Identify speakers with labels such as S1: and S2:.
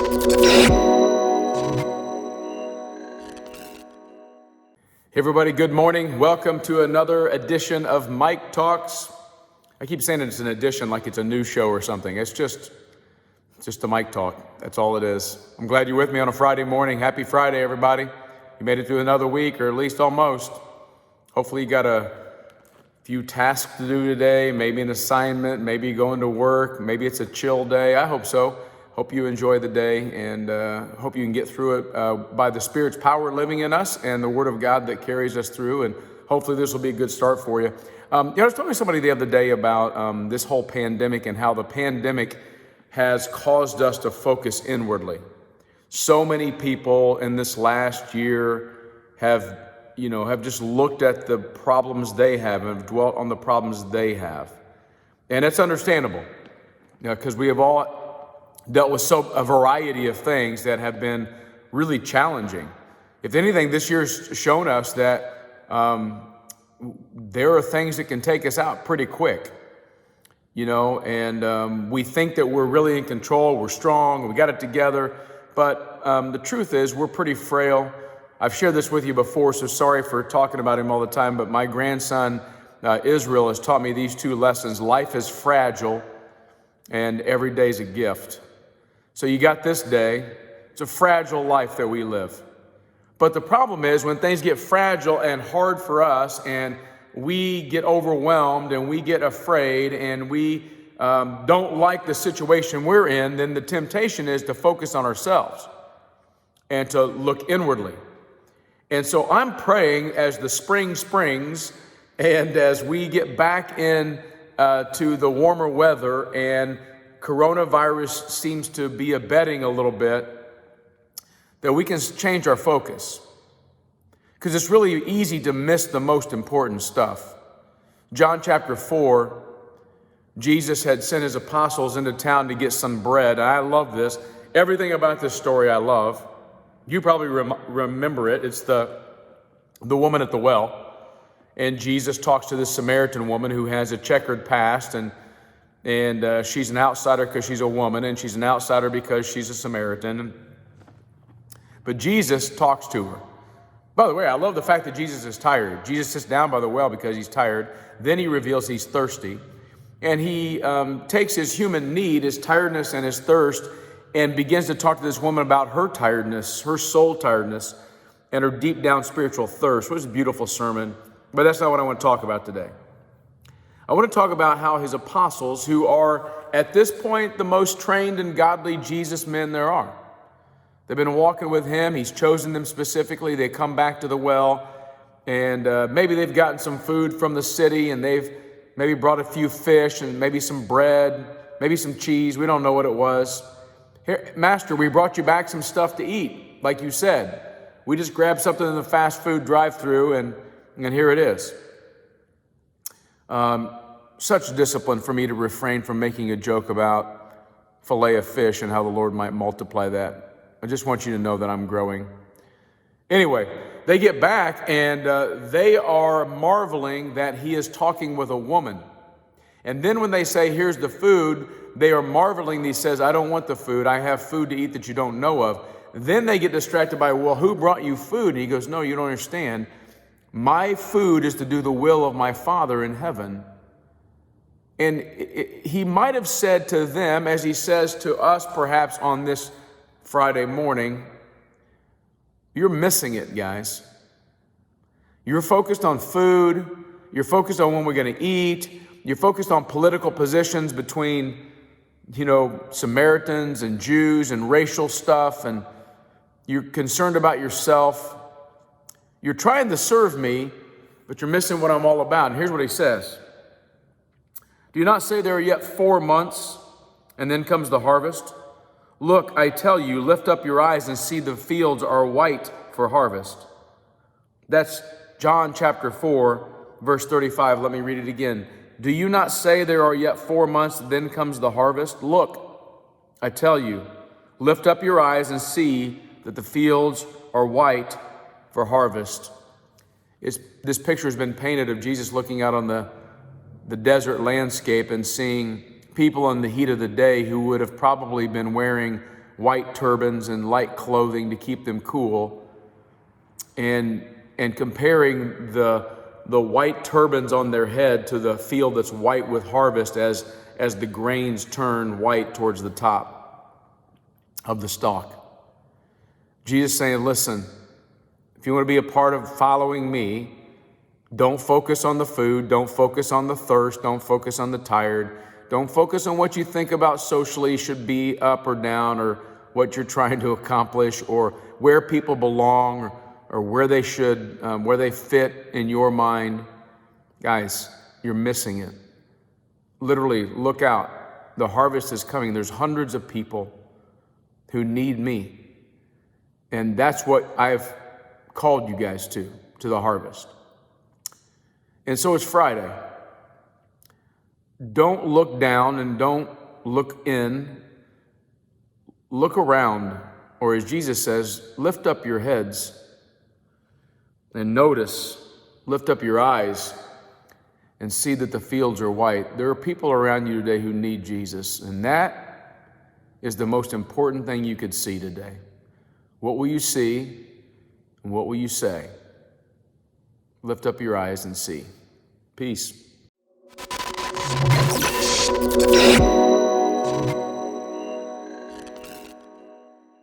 S1: Hey everybody, good morning. Welcome to another edition of Mike Talks. I keep saying it's an edition like it's a new show or something. It's just a Mike Talk. That's all it is. I'm glad you're with me on a Friday morning. Happy Friday, everybody. You made it through another week, or at least almost. Hopefully you got a few tasks to do today, maybe an assignment, maybe going to work, maybe it's a chill day. I hope so. Hope you enjoy the day, and hope you can get through it by the Spirit's power living in us and the Word of God that carries us through, and hopefully this will be a good start for you. I was talking to somebody the other day about this whole pandemic and how the pandemic has caused us to focus inwardly. So many people in this last year have just looked at the problems they have and have dwelt on the problems they have. And it's understandable, because we have all dealt with a variety of things that have been really challenging. If anything, this year's shown us that there are things that can take us out pretty quick, and we think that we're really in control, we're strong, we got it together, but the truth is we're pretty frail. I've shared this with you before, so sorry for talking about him all the time, but my grandson, Israel, has taught me these two lessons. Life is fragile, and every day's a gift. So you got this day. It's a fragile life that we live. But the problem is when things get fragile and hard for us, and we get overwhelmed and we get afraid and we don't like the situation we're in, then the temptation is to focus on ourselves and to look inwardly. And so I'm praying as the spring springs and as we get back in to the warmer weather and coronavirus seems to be abating a little bit, that we can change our focus. Because it's really easy to miss the most important stuff. John chapter 4, Jesus had sent his apostles into town to get some bread. And I love this. Everything about this story I love. You probably remember it. It's the woman at the well. And Jesus talks to this Samaritan woman who has a checkered past, and she's an outsider because she's a woman, and she's an outsider because she's a Samaritan. But Jesus talks to her. By the way, I love the fact that Jesus is tired. Jesus sits down by the well because he's tired. Then he reveals he's thirsty. And he takes his human need, his tiredness and his thirst, and begins to talk to this woman about her tiredness, her soul tiredness, and her deep down spiritual thirst. What a beautiful sermon. But that's not what I want to talk about today. I want to talk about how his apostles, who are at this point the most trained and godly Jesus men there are, they've been walking with him. He's chosen them specifically. They come back to the well, and maybe they've gotten some food from the city, and they've maybe brought a few fish and maybe some bread, maybe some cheese. We don't know what it was. Here, Master, we brought you back some stuff to eat, like you said. We just grabbed something in the fast food drive-thru, and here it is. Such discipline for me to refrain from making a joke about fillet of fish and how the Lord might multiply that. I just want you to know that I'm growing. Anyway, they get back and they are marveling that he is talking with a woman. And then when they say, here's the food, they are marveling. He says, I don't want the food. I have food to eat that you don't know of. Then they get distracted by, well, who brought you food? And he goes, no, you don't understand. My food is to do the will of my Father in heaven. And he might have said to them, as he says to us perhaps on this Friday morning, you're missing it, guys. You're focused on food. You're focused on when we're going to eat. You're focused on political positions between, Samaritans and Jews and racial stuff. And you're concerned about yourself. You're trying to serve me, but you're missing what I'm all about. And here's what he says. Do you not say there are yet 4 months, and then comes the harvest? Look, I tell you, lift up your eyes and see the fields are white for harvest. That's John chapter 4, verse 35. Let me read it again. Do you not say there are yet 4 months, then comes the harvest? Look, I tell you, lift up your eyes and see that the fields are white for harvest. This picture has been painted of Jesus looking out on the desert landscape and seeing people in the heat of the day who would have probably been wearing white turbans and light clothing to keep them cool, and comparing the white turbans on their head to the field that's white with harvest as the grains turn white towards the top of the stalk. Jesus saying, listen, if you want to be a part of following me, don't focus on the food, don't focus on the thirst, don't focus on the tired, don't focus on what you think about socially should be up or down, or what you're trying to accomplish, or where people belong, or where they should, where they fit in your mind. Guys, you're missing it. Literally, look out. The harvest is coming. There's hundreds of people who need me. And that's what I've called you guys to the harvest. And so it's Friday. Don't look down and don't look in. Look around, or as Jesus says, lift up your heads and notice, lift up your eyes and see that the fields are white. There are people around you today who need Jesus, and that is the most important thing you could see today. What will you see and what will you say? Lift up your eyes and see. Peace.